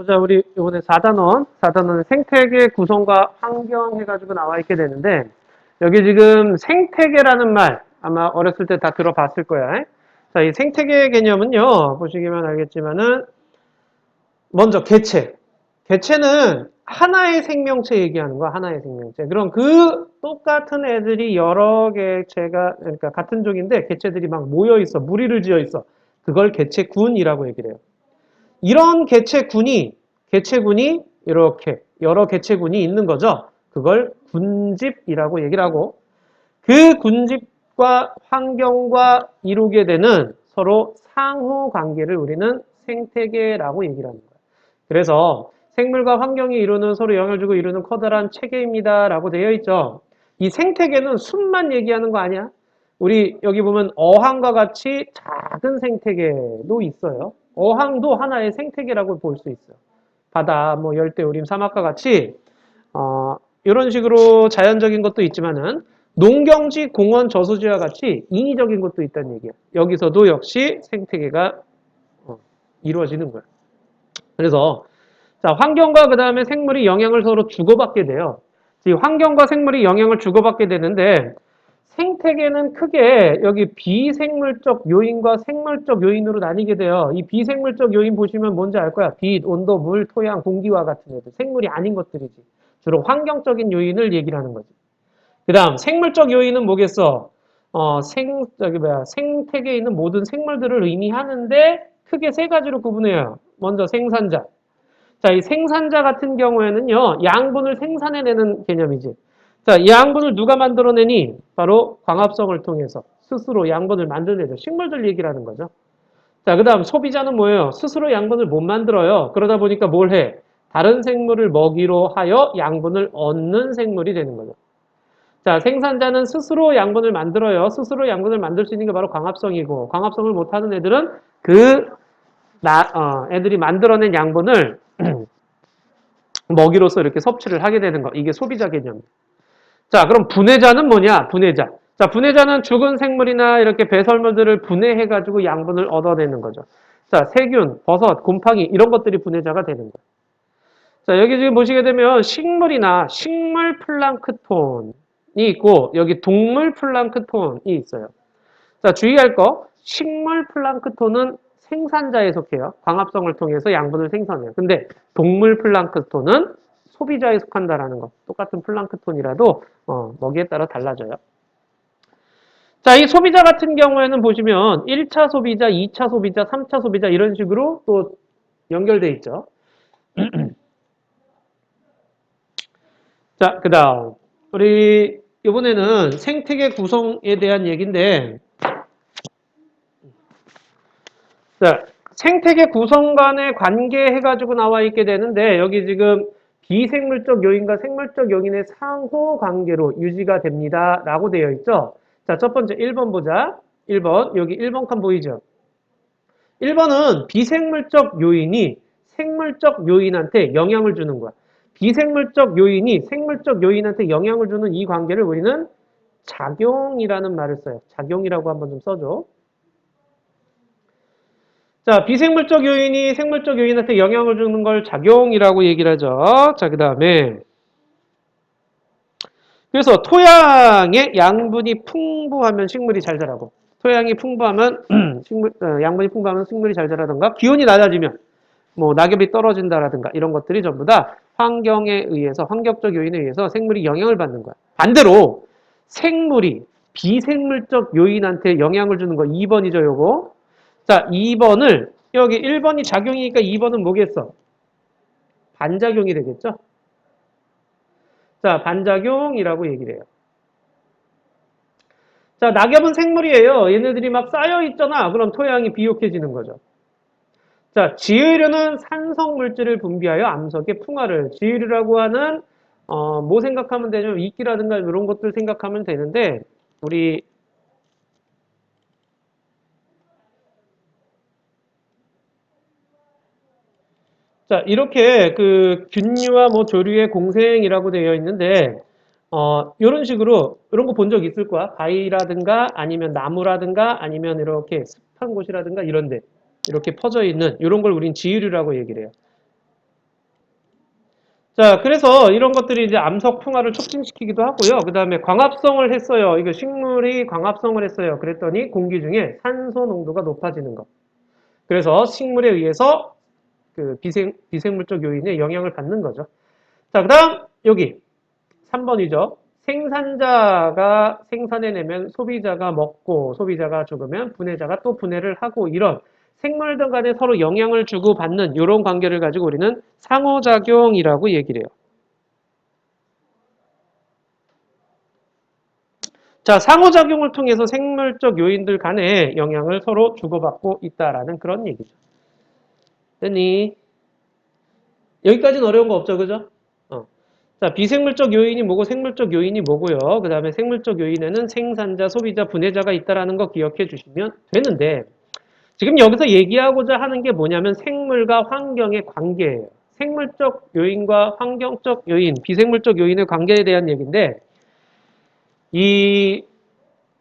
보자, 우리 이번에 4단원은 생태계 구성과 환경 해가지고 나와 있게 되는데, 여기 지금 생태계라는 말 아마 어렸을 때 다 들어봤을 거야. 자, 이 생태계 개념은요, 보시기만 알겠지만은, 먼저 개체. 개체는 하나의 생명체 얘기하는 거야, 하나의 생명체. 그럼 그 똑같은 애들이 여러 개체가, 그러니까 같은 종인데 개체들이 막 모여 있어, 무리를 지어 있어. 그걸 개체군이라고 얘기를 해요. 이런 개체군이 이렇게 여러 개체군이 있는 거죠. 그걸 군집이라고 얘기를 하고, 그 군집과 환경과 이루게 되는 서로 상호 관계를 우리는 생태계라고 얘기를 하는 거예요. 그래서 생물과 환경이 이루는 서로 영향을 주고 이루는 커다란 체계입니다라고 되어 있죠. 이 생태계는 숲만 얘기하는 거 아니야? 우리 여기 보면 어항과 같이 작은 생태계도 있어요. 어항도 하나의 생태계라고 볼 수 있어요. 바다, 뭐 열대우림, 사막과 같이 이런 식으로 자연적인 것도 있지만은 농경지, 공원, 저수지와 같이 인위적인 것도 있다는 얘기야. 여기서도 역시 생태계가 이루어지는 거야. 그래서 자, 환경과 그 다음에 생물이 영향을 서로 주고받게 돼요. 이 환경과 생물이 영향을 주고받게 되는데 생태계는 크게 여기 비생물적 요인과 생물적 요인으로 나뉘게 돼요. 이 비생물적 요인 보시면 뭔지 알 거야. 빛, 온도, 물, 토양, 공기와 같은 애들. 생물이 아닌 것들이지. 주로 환경적인 요인을 얘기를 하는 거지. 그 다음 생물적 요인은 뭐겠어? 생태계에 있는 모든 생물들을 의미하는데 크게 세 가지로 구분해요. 먼저 생산자. 자, 이 생산자 같은 경우에는요, 양분을 생산해내는 개념이지. 자, 이 양분을 누가 만들어내니? 바로 광합성을 통해서 스스로 양분을 만들어내죠. 식물들 얘기를 하는 거죠. 자, 그 다음 소비자는 뭐예요? 스스로 양분을 못 만들어요. 그러다 보니까 뭘 해? 다른 생물을 먹이로 하여 양분을 얻는 생물이 되는 거죠. 자, 생산자는 스스로 양분을 만들어요. 스스로 양분을 만들 수 있는 게 바로 광합성이고, 광합성을 못하는 애들은 애들이 만들어낸 양분을 먹이로서 이렇게 섭취를 하게 되는 거. 이게 소비자 개념. 자, 그럼 분해자는 뭐냐? 분해자. 자, 분해자는 죽은 생물이나 이렇게 배설물들을 분해해가지고 양분을 얻어내는 거죠. 자, 세균, 버섯, 곰팡이 이런 것들이 분해자가 되는 거예요. 자, 여기 지금 보시게 되면 식물이나 식물 플랑크톤이 있고 여기 동물 플랑크톤이 있어요. 자, 주의할 거 식물 플랑크톤은 생산자에 속해요. 광합성을 통해서 양분을 생산해요. 근데 동물 플랑크톤은 소비자에 속한다라는 거. 똑같은 플랑크톤이라도 먹이에 따라 달라져요. 자, 이 소비자 같은 경우에는 보시면 1차 소비자, 2차 소비자, 3차 소비자 이런 식으로 또 연결돼 있죠. 자, 그 다음 우리 이번에는 생태계 구성에 대한 얘기인데 자, 생태계 구성 간의 관계 해가지고 나와 있게 되는데 여기 지금 비생물적 요인과 생물적 요인의 상호 관계로 유지가 됩니다. 라고 되어 있죠. 자, 첫 번째 1번 보자. 1번, 여기 1번 칸 보이죠? 1번은 비생물적 요인이 생물적 요인한테 영향을 주는 거야. 비생물적 요인이 생물적 요인한테 영향을 주는 이 관계를 우리는 작용이라는 말을 써요. 작용이라고 한번 좀 써줘. 자, 비생물적 요인이 생물적 요인한테 영향을 주는 걸 작용이라고 얘기를 하죠. 자, 그 다음에 그래서 토양에 양분이 풍부하면 식물이 잘 자라고 토양이 풍부하면 양분이 풍부하면 식물이 잘 자라던가 기온이 낮아지면 뭐 낙엽이 떨어진다라든가 이런 것들이 전부 다 환경에 의해서 환경적 요인에 의해서 생물이 영향을 받는 거야. 반대로 생물이 비생물적 요인한테 영향을 주는 거 2번이죠, 요거. 자, 2번을 여기 1번이 작용이니까 2번은 뭐겠어? 반작용이 되겠죠? 자, 반작용이라고 얘기를 해요. 자, 낙엽은 생물이에요. 얘네들이 막 쌓여 있잖아. 그럼 토양이 비옥해지는 거죠. 자, 지유류는 산성 물질을 분비하여 암석의 풍화를 지유류라고 하는 뭐 생각하면 되냐면 이끼라든가 이런 것들 생각하면 되는데 우리 자, 이렇게 그 균류와 뭐 조류의 공생이라고 되어 있는데, 이런 식으로, 이런 거 본 적 있을 거야. 바위라든가 아니면 나무라든가 아니면 이렇게 습한 곳이라든가 이런데, 이렇게 퍼져 있는 이런 걸 우린 지유류라고 얘기를 해요. 자, 그래서 이런 것들이 이제 암석 풍화를 촉진시키기도 하고요. 그 다음에 광합성을 했어요. 이거 식물이 광합성을 했어요. 그랬더니 공기 중에 산소 농도가 높아지는 것. 그래서 식물에 의해서 그 비생물적 요인에 영향을 받는 거죠. 자, 그 다음 여기 3번이죠. 생산자가 생산해내면 소비자가 먹고 소비자가 죽으면 분해자가 또 분해를 하고 이런 생물들 간에 서로 영향을 주고받는 이런 관계를 가지고 우리는 상호작용이라고 얘기를 해요. 자, 상호작용을 통해서 생물적 요인들 간에 영향을 서로 주고받고 있다라는 그런 얘기죠. 됐니? 여기까지는 어려운 거 없죠, 그죠? 자, 비생물적 요인이 뭐고 생물적 요인이 뭐고요. 그 다음에 생물적 요인에는 생산자, 소비자, 분해자가 있다라는 거 기억해 주시면 되는데 지금 여기서 얘기하고자 하는 게 뭐냐면 생물과 환경의 관계예요. 생물적 요인과 환경적 요인, 비생물적 요인의 관계에 대한 얘기인데 이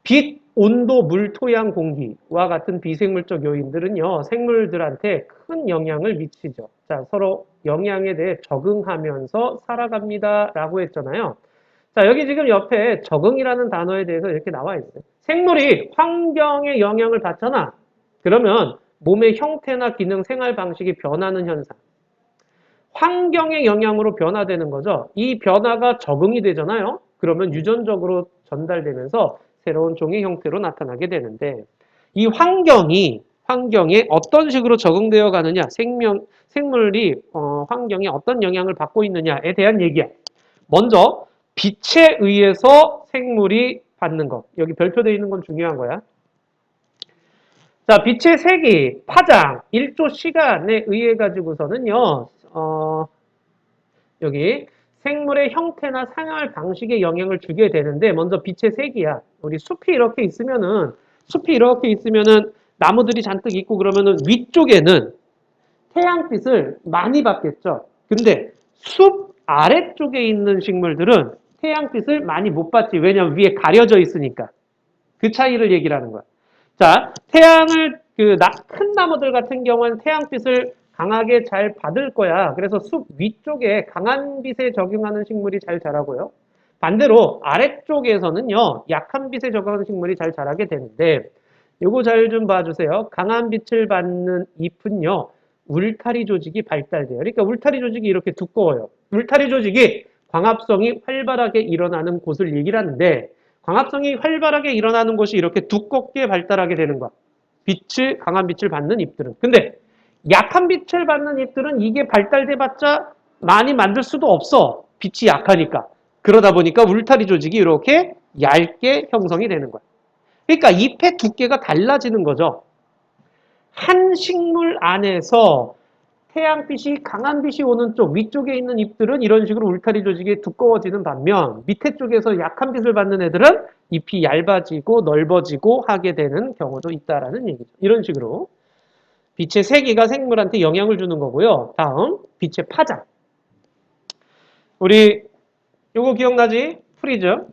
빛, 온도, 물, 토양, 공기와 같은 비생물적 요인들은요, 생물들한테 큰 영향을 미치죠. 자, 서로 영향에 대해 적응하면서 살아갑니다. 라고 했잖아요. 자, 여기 지금 옆에 적응이라는 단어에 대해서 이렇게 나와 있어요. 생물이 환경에 영향을 받잖아. 그러면 몸의 형태나 기능, 생활 방식이 변하는 현상. 환경의 영향으로 변화되는 거죠. 이 변화가 적응이 되잖아요. 그러면 유전적으로 전달되면서 새로운 종의 형태로 나타나게 되는데 이 환경에 어떤 식으로 적응되어 가느냐, 생물이 환경에 어떤 영향을 받고 있느냐에 대한 얘기야. 먼저 빛에 의해서 생물이 받는 것. 여기 별표되어 있는 건 중요한 거야. 자, 빛의 세기, 파장, 1조 시간에 의해 가지고서는요. 여기 생물의 형태나 생활 방식에 영향을 주게 되는데 먼저 빛의 색이야. 우리 숲이 이렇게 있으면은 나무들이 잔뜩 있고 그러면은 위쪽에는 태양빛을 많이 받겠죠. 근데 숲 아래쪽에 있는 식물들은 태양빛을 많이 못 받지. 왜냐면 위에 가려져 있으니까. 그 차이를 얘기를 하는 거야. 자, 큰 나무들 같은 경우는 태양빛을 강하게 잘 받을 거야. 그래서 숲 위쪽에 강한 빛에 적응하는 식물이 잘 자라고요. 반대로 아래쪽에서는요, 약한 빛에 적응하는 식물이 잘 자라게 되는데, 요거 잘 좀 봐주세요. 강한 빛을 받는 잎은요, 울타리 조직이 발달돼요. 그러니까 울타리 조직이 이렇게 두꺼워요. 울타리 조직이 광합성이 활발하게 일어나는 곳을 얘기를 하는데, 광합성이 활발하게 일어나는 곳이 이렇게 두껍게 발달하게 되는 거야. 강한 빛을 받는 잎들은. 근데 약한 빛을 받는 잎들은 이게 발달돼봤자 많이 만들 수도 없어. 빛이 약하니까. 그러다 보니까 울타리 조직이 이렇게 얇게 형성이 되는 거야. 그러니까 잎의 두께가 달라지는 거죠. 한 식물 안에서 태양빛이 강한 빛이 오는 쪽 위쪽에 있는 잎들은 이런 식으로 울타리 조직이 두꺼워지는 반면 밑에 쪽에서 약한 빛을 받는 애들은 잎이 얇아지고 넓어지고 하게 되는 경우도 있다라는 얘기죠. 이런 식으로 빛의 세기가 생물한테 영향을 주는 거고요. 다음 빛의 파장. 우리 요거 기억나지? 프리즘.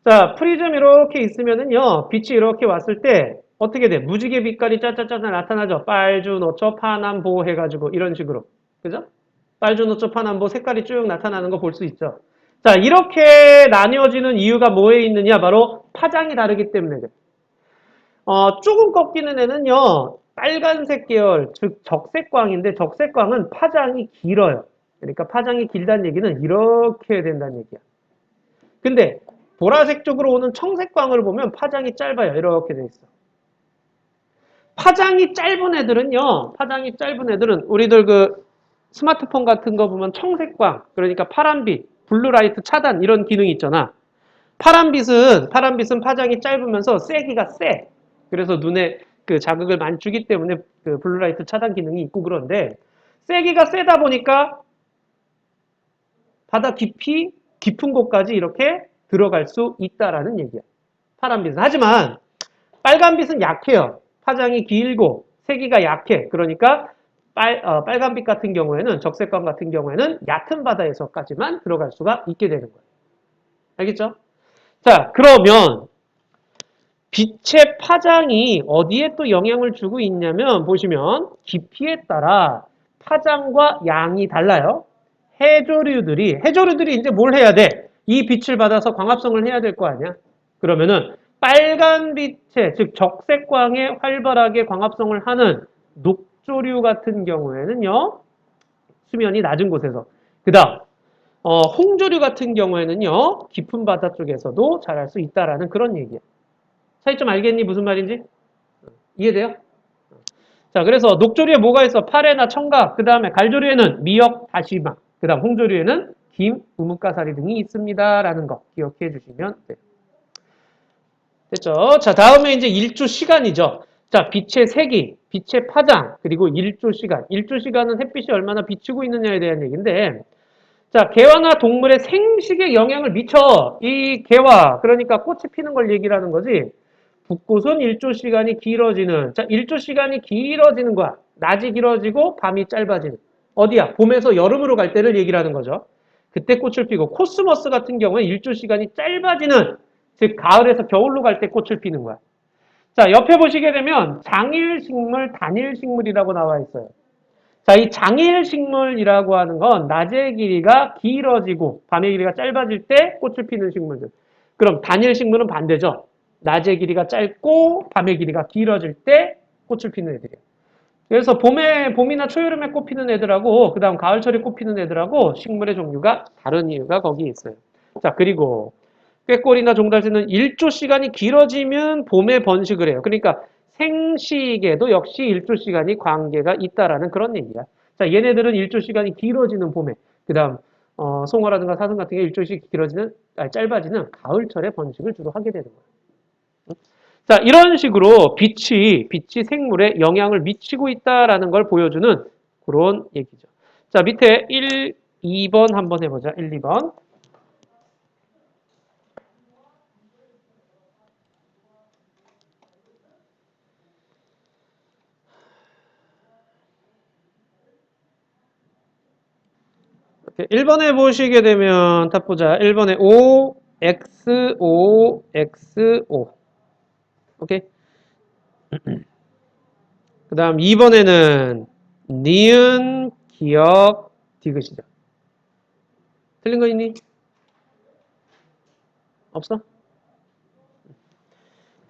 자, 프리즘 이렇게 있으면은요. 빛이 이렇게 왔을 때 어떻게 돼? 무지개 빛깔이 짜짜짜짜 나타나죠. 빨주노초 파남보 해가지고 이런 식으로. 그죠? 빨주노초 파남보 색깔이 쭉 나타나는 거 볼 수 있죠. 자, 이렇게 나뉘어지는 이유가 뭐에 있느냐? 바로 파장이 다르기 때문에 그래. 조금 꺾이는 애는요. 빨간색 계열, 즉 적색광인데 적색광은 파장이 길어요. 그러니까 파장이 길다는 얘기는 이렇게 된다는 얘기야. 근데 보라색 쪽으로 오는 청색광을 보면 파장이 짧아요. 이렇게 돼 있어. 파장이 짧은 애들은 우리들 그 스마트폰 같은 거 보면 청색광, 그러니까 파란빛, 블루라이트 차단 이런 기능이 있잖아. 파란빛은 파장이 짧으면서 세기가 세. 그래서 눈에 그 자극을 많이 주기 때문에 그 블루라이트 차단 기능이 있고 그런데 세기가 세다 보니까 바다 깊은 곳까지 이렇게 들어갈 수 있다라는 얘기야. 파란빛은. 하지만 빨간빛은 약해요. 파장이 길고 세기가 약해. 그러니까 빨간빛 같은 경우에는 적색광 같은 경우에는 얕은 바다에서까지만 들어갈 수가 있게 되는 거예요. 알겠죠? 자, 그러면 빛의 파장이 어디에 또 영향을 주고 있냐면 보시면 깊이에 따라 파장과 양이 달라요. 해조류들이 이제 뭘 해야 돼? 이 빛을 받아서 광합성을 해야 될 거 아니야? 그러면은 빨간 빛에, 즉 적색광에 활발하게 광합성을 하는 녹조류 같은 경우에는요, 수면이 낮은 곳에서. 그 다음, 홍조류 같은 경우에는요, 깊은 바다 쪽에서도 자랄 수 있다라는 그런 얘기야. 차이 좀 알겠니? 무슨 말인지? 이해돼요? 자, 그래서 녹조류에 뭐가 있어? 파래나 청각, 그 다음에 갈조류에는 미역, 다시마, 그 다음 홍조류에는 김, 우뭇가사리 등이 있습니다라는 거 기억해 주시면 돼요. 됐죠? 자, 다음에 이제 일조 시간이죠. 자, 빛의 세기, 빛의 파장, 그리고 일조 시간. 일조 시간은 햇빛이 얼마나 비추고 있느냐에 대한 얘기인데, 자, 개화나 동물의 생식에 영향을 미쳐. 이 개화, 그러니까 꽃이 피는 걸 얘기를 하는 거지. 붓꽃은 일조 시간이 길어지는. 자, 일조 시간이 길어지는 거야. 낮이 길어지고 밤이 짧아지는. 어디야? 봄에서 여름으로 갈 때를 얘기를 하는 거죠. 그때 꽃을 피고 코스모스 같은 경우에 일조 시간이 짧아지는, 즉 가을에서 겨울로 갈 때 꽃을 피는 거야. 자, 옆에 보시게 되면 장일식물, 단일식물이라고 나와 있어요. 자, 이 장일식물이라고 하는 건 낮의 길이가 길어지고 밤의 길이가 짧아질 때 꽃을 피는 식물들. 그럼 단일식물은 반대죠. 낮의 길이가 짧고 밤의 길이가 길어질 때 꽃을 피는 애들이에요. 그래서 봄이나 초여름에 꽃 피는 애들하고 그 다음 가을철에 꽃 피는 애들하고 식물의 종류가 다른 이유가 거기에 있어요. 자, 그리고 꾀꼬리나 종달새는 일조 시간이 길어지면 봄에 번식을 해요. 그러니까 생식에도 역시 일조 시간이 관계가 있다라는 그런 얘기야. 자, 얘네들은 일조 시간이 길어지는 봄에, 그 다음 송어라든가 사슴 같은 게 일조 시간이 짧아지는 가을철에 번식을 주로 하게 되는 거예요. 자, 이런 식으로 빛이 생물에 영향을 미치고 있다라는 걸 보여주는 그런 얘기죠. 자, 밑에 1, 2번 한번 해보자. 1, 2번. 이렇게 1번에 보시게 되면 딱 보자. 1번에 O, X, O, X, O. 오케이? 그 다음 2번에는 니은, 기역, 디귿이죠. 틀린 거 있니? 없어?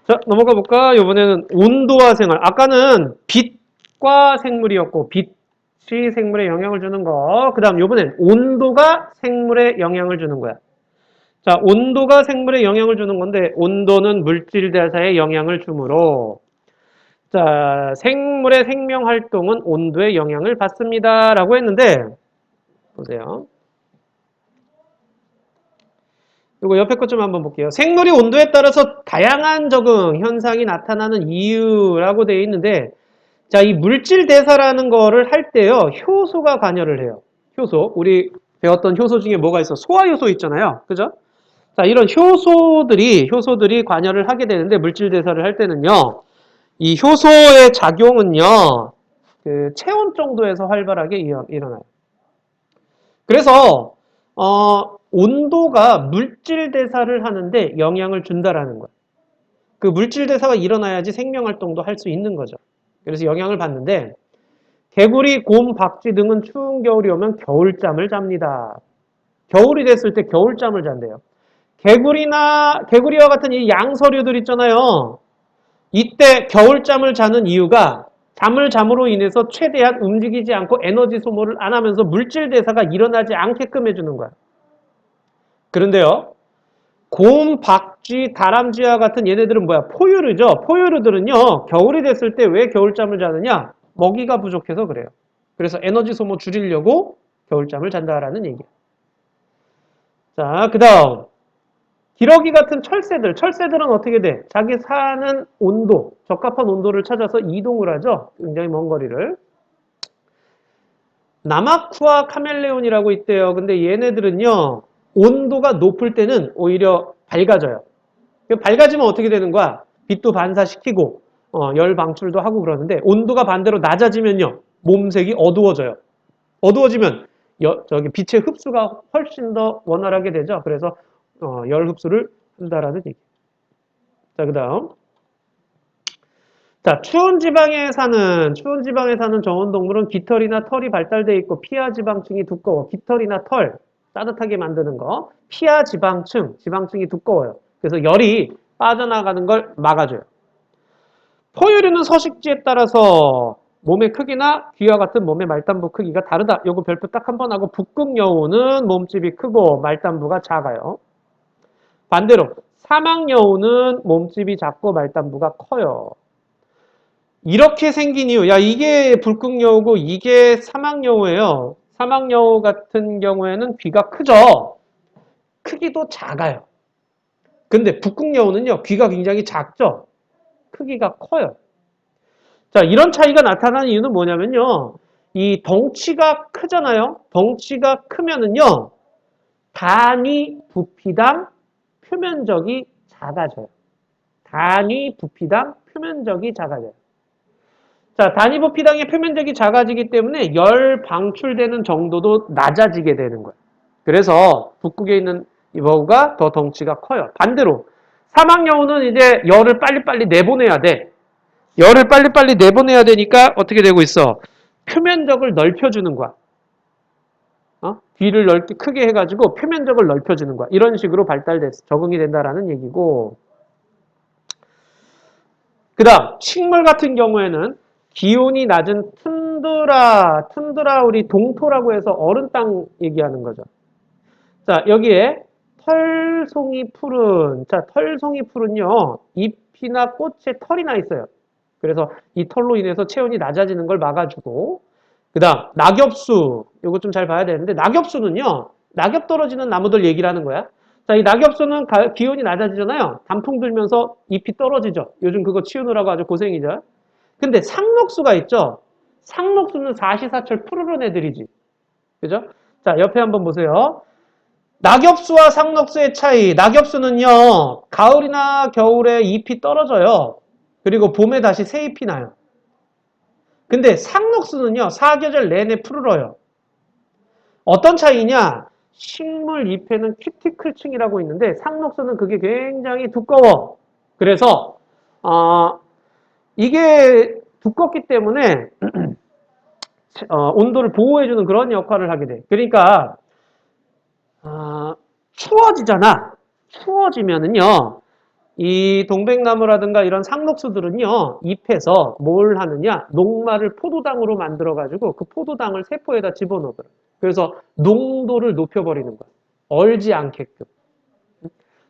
자, 넘어가 볼까? 이번에는 온도와 생활. 아까는 빛과 생물이었고, 빛이 생물에 영향을 주는 거. 그 다음 이번엔 온도가 생물에 영향을 주는 거야. 자, 온도가 생물에 영향을 주는 건데, 온도는 물질 대사에 영향을 주므로, 자, 생물의 생명 활동은 온도에 영향을 받습니다. 라고 했는데, 보세요. 이거 옆에 것 좀 한번 볼게요. 생물이 온도에 따라서 다양한 적응 현상이 나타나는 이유라고 되어 있는데, 자, 이 물질 대사라는 거를 할 때요, 효소가 관여를 해요. 효소. 우리 배웠던 효소 중에 뭐가 있어? 소화효소 있잖아요. 그죠? 자, 이런 효소들이 관여를 하게 되는데, 물질 대사를 할 때는요, 이 효소의 작용은요, 그 체온 정도에서 활발하게 일어나요. 그래서 온도가 물질 대사를 하는데 영향을 준다라는 거예요. 그 물질 대사가 일어나야지 생명 활동도 할 수 있는 거죠. 그래서 영향을 받는데 개구리, 곰, 박쥐 등은 추운 겨울이 오면 겨울잠을 잡니다. 겨울이 됐을 때 겨울잠을 잔대요. 개구리와 같은 이 양서류들 있잖아요. 이때 겨울잠을 자는 이유가 잠을 잠으로 인해서 최대한 움직이지 않고 에너지 소모를 안 하면서 물질 대사가 일어나지 않게끔 해주는 거야. 그런데요, 곰, 박쥐, 다람쥐와 같은 얘네들은 뭐야? 포유류죠. 포유류들은요, 겨울이 됐을 때 왜 겨울잠을 자느냐? 먹이가 부족해서 그래요. 그래서 에너지 소모 줄이려고 겨울잠을 잔다라는 얘기야. 자, 그 다음. 기러기 같은 철새들은 어떻게 돼? 자기 사는 온도, 적합한 온도를 찾아서 이동을 하죠. 굉장히 먼 거리를. 나마쿠아 카멜레온이라고 있대요. 근데 얘네들은요, 온도가 높을 때는 오히려 밝아져요. 밝아지면 어떻게 되는 거야? 빛도 반사시키고, 열 방출도 하고 그러는데, 온도가 반대로 낮아지면요, 몸색이 어두워져요. 어두워지면, 저기 빛의 흡수가 훨씬 더 원활하게 되죠. 그래서, 열 흡수를 한다라는 얘기. 자, 그 다음. 자, 추운 지방에 사는 정원동물은 깃털이나 털이 발달돼 있고 피하 지방층이 두꺼워. 깃털이나 털, 따뜻하게 만드는 거. 피하 지방층이 두꺼워요. 그래서 열이 빠져나가는 걸 막아줘요. 포유류는 서식지에 따라서 몸의 크기나 귀와 같은 몸의 말단부 크기가 다르다. 요거 별표 딱 한 번 하고 북극여우는 몸집이 크고 말단부가 작아요. 반대로 사막여우는 몸집이 작고 말단부가 커요. 이렇게 생긴 이유, 야, 이게 북극여우고 이게 사막여우예요. 사막여우 같은 경우에는 귀가 크죠? 크기도 작아요. 근데 북극여우는요, 귀가 굉장히 작죠? 크기가 커요. 자, 이런 차이가 나타나는 이유는 뭐냐면요. 이 덩치가 크잖아요. 덩치가 크면은요, 단위 부피당 표면적이 작아져요. 단위 부피당 표면적이 작아져요. 자, 단위 부피당의 표면적이 작아지기 때문에 열 방출되는 정도도 낮아지게 되는 거예요. 그래서 북극에 있는 여우가 더 덩치가 커요. 반대로 사막여우는 이제 열을 빨리빨리 내보내야 돼. 열을 빨리빨리 내보내야 되니까 어떻게 되고 있어? 표면적을 넓혀주는 거야. 귀를 넓게 크게 해가지고 표면적을 넓혀주는 거야. 이런 식으로 적응이 된다라는 얘기고. 그 다음 식물 같은 경우에는 기온이 낮은 툰드라 우리 동토라고 해서 얼은 땅 얘기하는 거죠. 자, 여기에 털송이 풀은요, 잎이나 꽃에 털이 나 있어요. 그래서 이 털로 인해서 체온이 낮아지는 걸 막아주고, 그 다음, 낙엽수. 이거 좀 잘 봐야 되는데, 낙엽수는요, 낙엽 떨어지는 나무들 얘기를 하는 거야. 자, 이 낙엽수는 기온이 낮아지잖아요. 단풍 들면서 잎이 떨어지죠. 요즘 그거 치우느라고 아주 고생이죠. 근데 상록수가 있죠. 상록수는 사시사철 푸르른 애들이지. 그죠? 자, 옆에 한번 보세요. 낙엽수와 상록수의 차이. 낙엽수는요, 가을이나 겨울에 잎이 떨어져요. 그리고 봄에 다시 새 잎이 나요. 근데 상록수는요, 사계절 내내 푸르러요. 어떤 차이냐? 식물 잎에는 큐티클층이라고 있는데 상록수는 그게 굉장히 두꺼워. 그래서 이게 두껍기 때문에 온도를 보호해주는 그런 역할을 하게 돼. 그러니까 추워지잖아. 추워지면은요, 이 동백나무라든가 이런 상록수들은요, 잎에서 뭘 하느냐? 녹말을 포도당으로 만들어가지고 그 포도당을 세포에다 집어넣어요. 그래서 농도를 높여버리는 거야. 얼지 않게끔.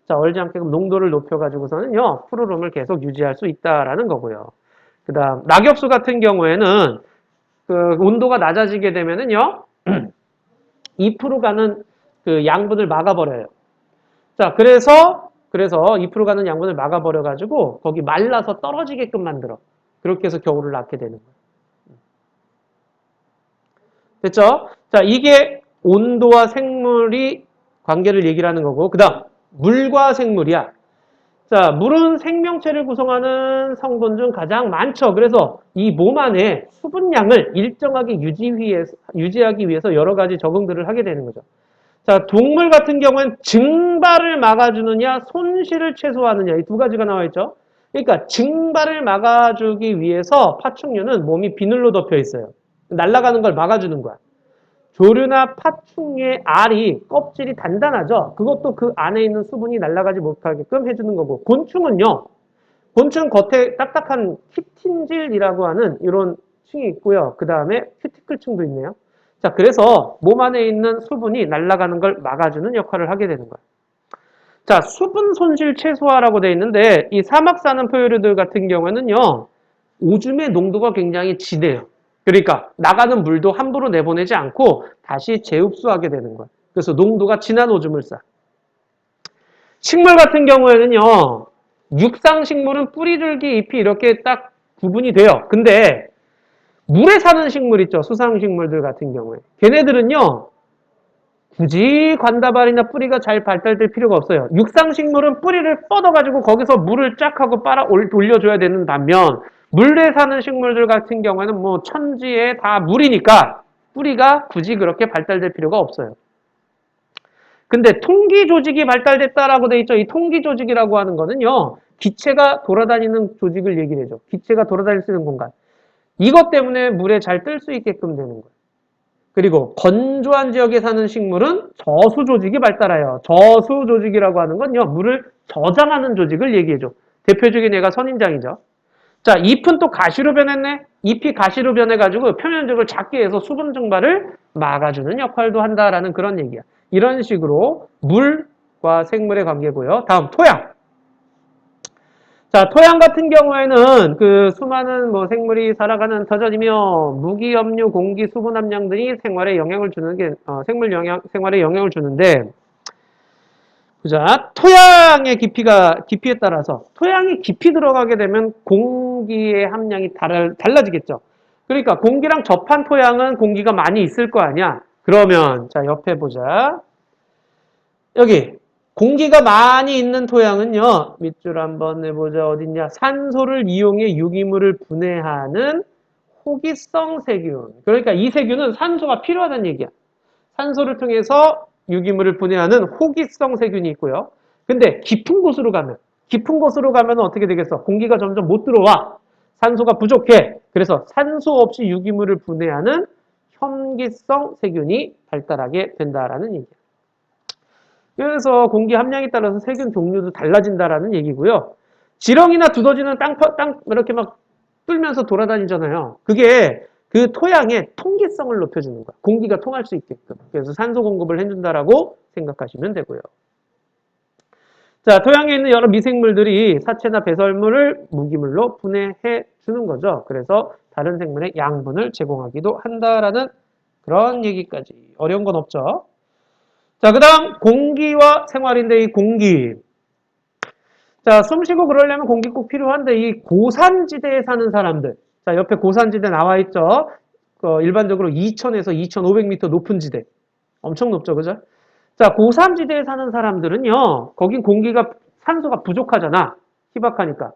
자, 얼지 않게끔 농도를 높여가지고서는요, 푸르름을 계속 유지할 수 있다라는 거고요. 그 다음, 낙엽수 같은 경우에는 그 온도가 낮아지게 되면은요, 잎으로 가는 그 양분을 막아버려요. 자, 그래서 2% 가는 양분을 막아버려가지고 거기 말라서 떨어지게끔 만들어. 그렇게 해서 겨울을 낳게 되는 거예요. 됐죠? 자, 이게 온도와 생물이 관계를 얘기를 하는 거고, 그 다음 물과 생물이야. 자, 물은 생명체를 구성하는 성분 중 가장 많죠. 그래서 이 몸 안에 수분량을 일정하게 유지하기 위해서 여러 가지 적응들을 하게 되는 거죠. 자, 동물 같은 경우엔 증발을 막아주느냐, 손실을 최소화하느냐, 이 두 가지가 나와 있죠. 그러니까 증발을 막아주기 위해서 파충류는 몸이 비늘로 덮여 있어요. 날아가는 걸 막아주는 거야. 조류나 파충류의 알이 껍질이 단단하죠. 그것도 그 안에 있는 수분이 날아가지 못하게끔 해주는 거고, 곤충은요. 곤충 겉에 딱딱한 키틴질이라고 하는 이런 층이 있고요. 그 다음에 큐티클층도 있네요. 자, 그래서 몸 안에 있는 수분이 날아가는 걸 막아주는 역할을 하게 되는 거예요. 자, 수분 손실 최소화라고 되어 있는데 이 사막 사는 포유류들 같은 경우에는요. 오줌의 농도가 굉장히 진해요. 그러니까 나가는 물도 함부로 내보내지 않고 다시 재흡수하게 되는 거예요. 그래서 농도가 진한 오줌을 싸. 식물 같은 경우에는요. 육상식물은 뿌리, 줄기, 잎이 이렇게 딱 구분이 돼요. 근데 물에 사는 식물 있죠. 수상식물들 같은 경우에. 걔네들은요. 굳이 관다발이나 뿌리가 잘 발달될 필요가 없어요. 육상식물은 뿌리를 뻗어가지고 거기서 물을 쫙 하고 빨아 올려줘야 되는 반면 물에 사는 식물들 같은 경우에는 뭐 천지에 다 물이니까 뿌리가 굳이 그렇게 발달될 필요가 없어요. 근데 통기 조직이 발달됐다라고 돼 있죠. 이 통기 조직이라고 하는 거는요. 기체가 돌아다니는 조직을 얘기를 해줘. 기체가 돌아다닐 수 있는 공간. 이것 때문에 물에 잘 뜰 수 있게끔 되는 거예요. 그리고 건조한 지역에 사는 식물은 저수 조직이 발달해요. 저수 조직이라고 하는 건요, 물을 저장하는 조직을 얘기해줘. 대표적인 얘가 선인장이죠. 자, 잎은 또 가시로 변했네? 잎이 가시로 변해가지고 표면적을 작게 해서 수분 증발을 막아주는 역할도 한다라는 그런 얘기야. 이런 식으로 물과 생물의 관계고요. 다음, 토양. 자, 토양 같은 경우에는 그 수많은 뭐 생물이 살아가는 터전이며 무기, 염류, 공기, 수분 함량 등이 생활에 영향을 주는 게 생활에 영향을 주는데 자, 토양의 깊이에 따라서 토양이 깊이 들어가게 되면 공기의 함량이 달라지겠죠. 그러니까 공기랑 접한 토양은 공기가 많이 있을 거 아니야. 그러면 자, 옆에 보자. 여기 공기가 많이 있는 토양은요. 밑줄 한번 내보자. 어딨냐. 산소를 이용해 유기물을 분해하는 호기성 세균. 그러니까 이 세균은 산소가 필요하다는 얘기야. 산소를 통해서 유기물을 분해하는 호기성 세균이 있고요. 근데 깊은 곳으로 가면 어떻게 되겠어? 공기가 점점 못 들어와. 산소가 부족해. 그래서 산소 없이 유기물을 분해하는 혐기성 세균이 발달하게 된다라는 얘기야. 그래서 공기 함량에 따라서 세균 종류도 달라진다라는 얘기고요. 지렁이나 두더지는 땅 이렇게 막 뚫면서 돌아다니잖아요. 그게 그 토양의 통기성을 높여주는 거야. 공기가 통할 수 있게끔. 그래서 산소 공급을 해준다라고 생각하시면 되고요. 자, 토양에 있는 여러 미생물들이 사체나 배설물을 무기물로 분해해 주는 거죠. 그래서 다른 생물의 양분을 제공하기도 한다라는 그런 얘기까지. 어려운 건 없죠. 자, 그 다음 공기와 생활인데 이 공기. 자, 숨 쉬고 그러려면 공기 꼭 필요한데 이 고산지대에 사는 사람들. 자, 옆에 고산지대 나와 있죠. 일반적으로 2,000에서 2,500m 높은 지대. 엄청 높죠, 그죠? 자, 고산지대에 사는 사람들은요. 거긴 산소가 부족하잖아. 희박하니까.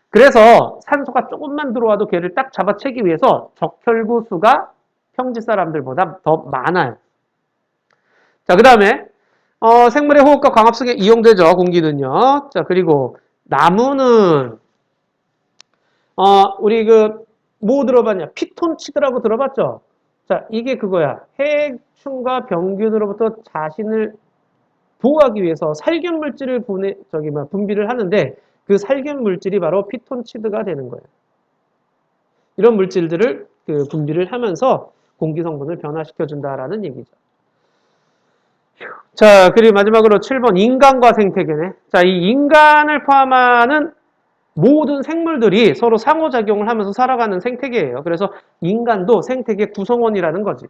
그래서 산소가 조금만 들어와도 걔를 딱 잡아채기 위해서 적혈구 수가 평지 사람들보다 더 많아요. 자, 그 다음에 생물의 호흡과 광합성에 이용되죠. 공기는요. 자, 그리고 나무는 우리 뭐 들어봤냐? 피톤치드라고 들어봤죠? 자, 이게 그거야. 해충과 병균으로부터 자신을 보호하기 위해서 살균 물질을 분비를 하는데 그 살균 물질이 바로 피톤치드가 되는 거예요. 이런 물질들을 분비를 하면서 공기 성분을 변화시켜 준다라는 얘기죠. 자, 그리고 마지막으로 7번 인간과 생태계네. 자, 이 인간을 포함하는 모든 생물들이 서로 상호작용을 하면서 살아가는 생태계예요. 그래서 인간도 생태계 구성원이라는 거지.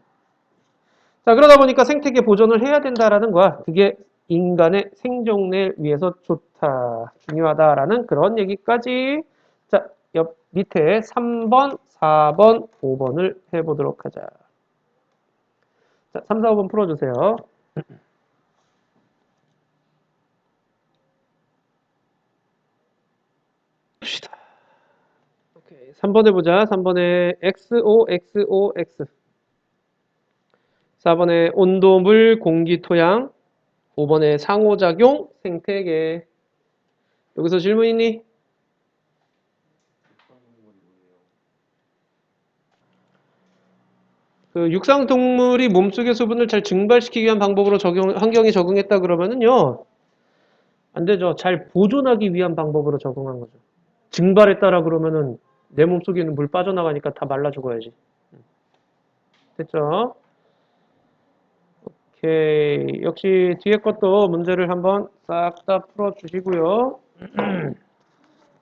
자, 그러다 보니까 생태계 보존을 해야 된다라는 거야. 그게 인간의 생존을 위해서 좋다, 중요하다라는 그런 얘기까지. 자, 옆 밑에 3번, 4번, 5번을 해보도록 하자. 자, 3, 4, 5번 풀어주세요. 오케이, 3번 해보자. 3번에 XO, XO, X. 4번에 온도, 물, 공기, 토양. 5번에 상호작용, 생태계. 여기서 질문 있니? 육상동물이 몸속의 수분을 잘 증발시키기 위한 방법으로 환경에 적응했다 그러면은요, 안 되죠. 잘 보존하기 위한 방법으로 적응한 거죠. 증발했다라 그러면은 내 몸속에 있는 물 빠져나가니까 다 말라 죽어야지. 됐죠? 오케이. 역시 뒤에 것도 문제를 한번 싹 다 풀어주시고요.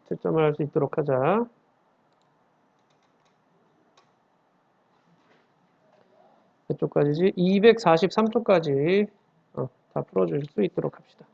채점을 할 수 있도록 하자. 몇 쪽까지지? 243쪽까지 다 풀어주실 수 있도록 합시다.